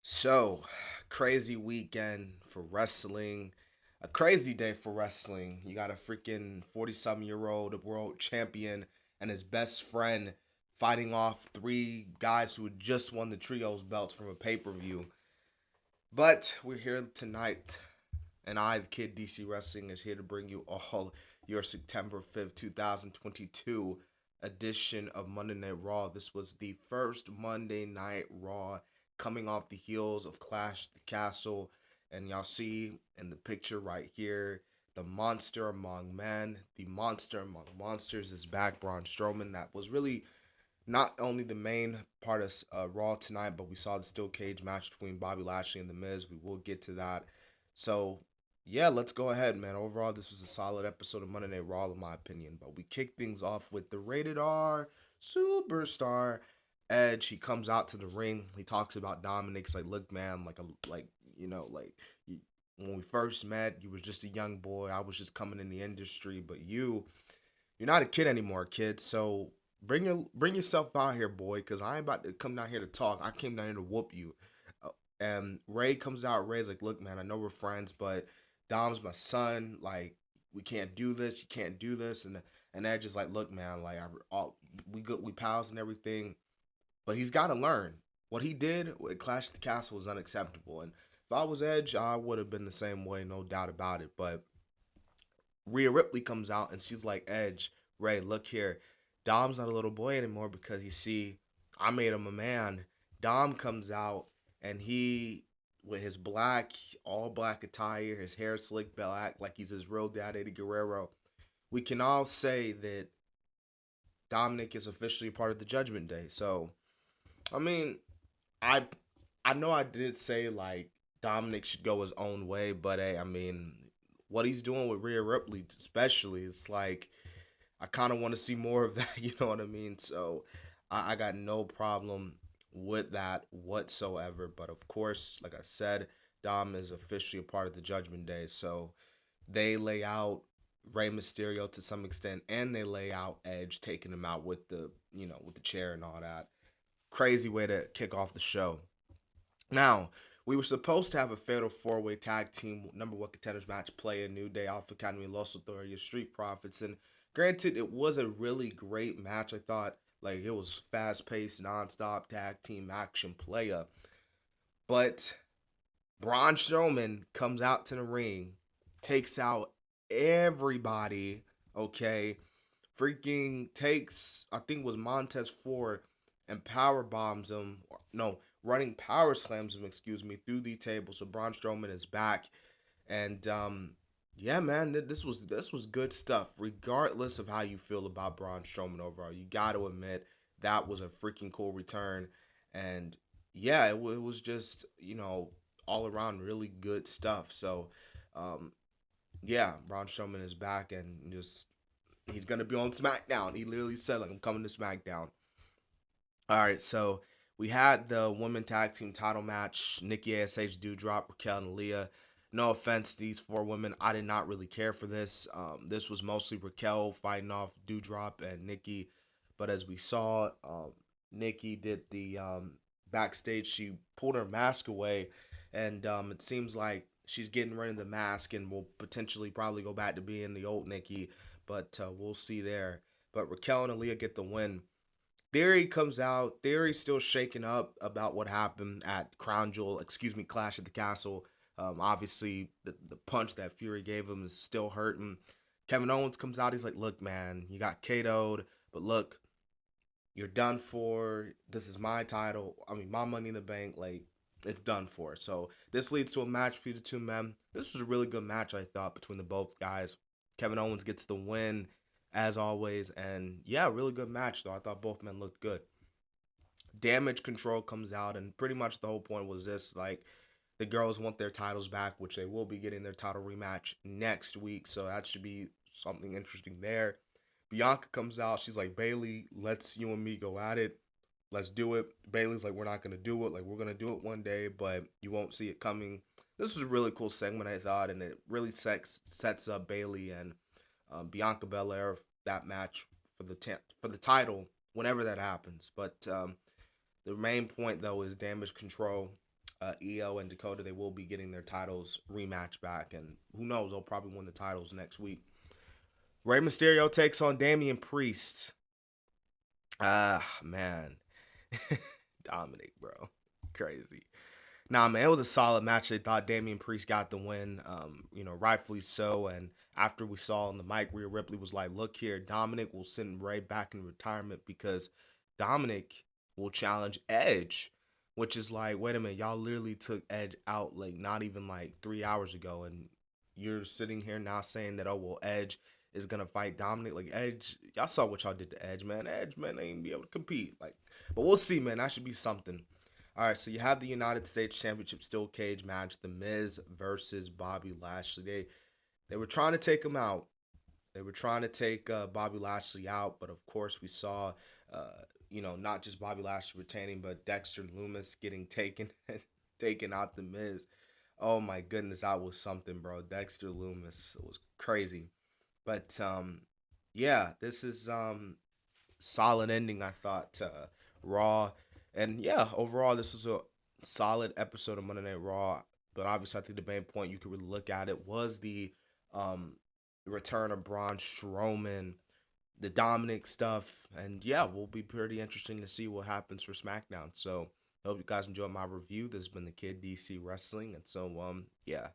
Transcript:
So, crazy weekend for wrestling. A crazy day for wrestling. You got a freaking 40-something-year-old world champion and his best friend fighting off three guys who had just won the trios belts from a pay-per-view. But we're here tonight, and I, the kid DC Wrestling, is here to bring you all your September 5th, 2022 edition of Monday Night Raw. This was the first Monday Night Raw coming off the heels of Clash at the Castle. And y'all see in the picture right here, the monster among men, the monster among monsters is back. Braun Strowman. That was really not only the main part of Raw tonight, but we saw the steel cage match between Bobby Lashley and The Miz. We will get to that. So, yeah, let's go ahead, man. Overall, this was a solid episode of Monday Night Raw, in my opinion. But we kick things off with the rated R superstar Edge. He comes out to the ring. He talks about Dominic's like, look, man, when we first met, you was just a young boy. I was just coming in the industry, but you're not a kid anymore, kid. So bring yourself out here, boy, because I ain't about to come down here to talk. I came down here to whoop you. And Ray comes out. Ray's like, look, man, I know we're friends, but Dom's my son. Like, we can't do this. You can't do this. And Edge is like, look, man, like we pals and everything, but he's got to learn. What he did with Clash at the Castle was unacceptable. And if I was Edge, I would have been the same way, no doubt about it. But Rhea Ripley comes out and she's like, Edge, Ray, look here. Dom's not a little boy anymore because you see, I made him a man. Dom comes out and he, with his all black attire, his hair slicked back like he's his real dad, Eddie Guerrero. We can all say that Dominic is officially part of the Judgment Day. So, I mean, I I know I did say like Dominic should go his own way, but hey, I mean, what he's doing with Rhea Ripley, especially, it's like I kind of want to see more of that. You know what I mean? So I got no problem with that whatsoever. But of course, like I said, Dom is officially a part of the Judgment Day, so they lay out Rey Mysterio to some extent, and they lay out Edge taking him out with the chair and all that. Crazy way to kick off the show. Now, we were supposed to have a fatal four-way tag team number one contenders match play in New Day, Alpha Academy, Los Authorities, Street Profits, and granted, it was a really great match. I thought like it was fast-paced, non-stop tag team action playa, but Braun Strowman comes out to the ring, takes out everybody. Okay, freaking takes I think it was Montez Ford and power bombs him. No, running power slams him. Excuse me, through the table. So Braun Strowman is back, and yeah, man, this was good stuff. Regardless of how you feel about Braun Strowman overall, you got to admit that was a freaking cool return, and yeah, it was just all around really good stuff. So um, yeah, Braun Strowman is back and just he's gonna be on SmackDown. He literally said like I'm coming to SmackDown. All right, so we had the women tag team title match. Nikki Ash, Doudrop, Raquel, and Leah. No offense, these four women, I did not really care for this. This was mostly Raquel fighting off Doudrop and Nikki, but as we saw, Nikki did the backstage. She pulled her mask away, and it seems like she's getting rid of the mask and will potentially probably go back to being the old Nikki, but we'll see there. But Raquel and Aaliyah get the win. Theory comes out. Theory's still shaken up about what happened at Crown Jewel, excuse me, Clash at the Castle. Obviously, the punch that Fury gave him is still hurting. Kevin Owens comes out. He's like, look, man, you got KO'd, but look, you're done for. This is my title. I mean, my money in the bank. Like, it's done for. So this leads to a match between the two men. This was a really good match, I thought, between the both guys. Kevin Owens gets the win, as always, and yeah, really good match though. I thought both men looked good. Damage Control comes out, and pretty much the whole point was this: like the girls want their titles back, which they will be getting their title rematch next week. So that should be something interesting there. Bianca comes out. She's like, Bailey, let's you and me go at it. Let's do it. Bailey's like, we're not gonna do it. Like we're gonna do it one day, but you won't see it coming. This was a really cool segment, I thought, and it really sets up Bailey and Bianca Belair that match for the title whenever that happens. But the main point though is Damage Control. EO and Dakota, they will be getting their titles rematch back, and who knows, they'll probably win the titles next week. Rey Mysterio takes on Damian Priest. Ah, man. Dominik, bro. Crazy. Nah, man, it was a solid match. They thought Damian Priest got the win, rightfully so. And after we saw on the mic, Rhea Ripley was like, look here, Dominik will send Ray back in retirement because Dominik will challenge Edge, which is like, wait a minute, y'all literally took Edge out like not even like 3 hours ago. And you're sitting here now saying that, oh, well, Edge is going to fight Dominik. Like, Edge, y'all saw what y'all did to Edge, man. Edge, man, they ain't be able to compete. Like, but we'll see, man. That should be something. All right, so you have the United States Championship Steel Cage match, The Miz versus Bobby Lashley. They were trying to take him out. They were trying to take Bobby Lashley out, but of course we saw, not just Bobby Lashley retaining, but Dexter Lumis getting taken out The Miz. Oh my goodness, that was something, bro. Dexter Lumis was crazy, but yeah, this is solid ending, I thought, to Raw. And yeah, overall, this was a solid episode of Monday Night Raw. But obviously, I think the main point you could really look at it was the um, return of Braun Strowman, the Dominik stuff. And yeah, will be pretty interesting to see what happens for SmackDown. So, I hope you guys enjoyed my review. This has been the Kid DC Wrestling. And so, yeah,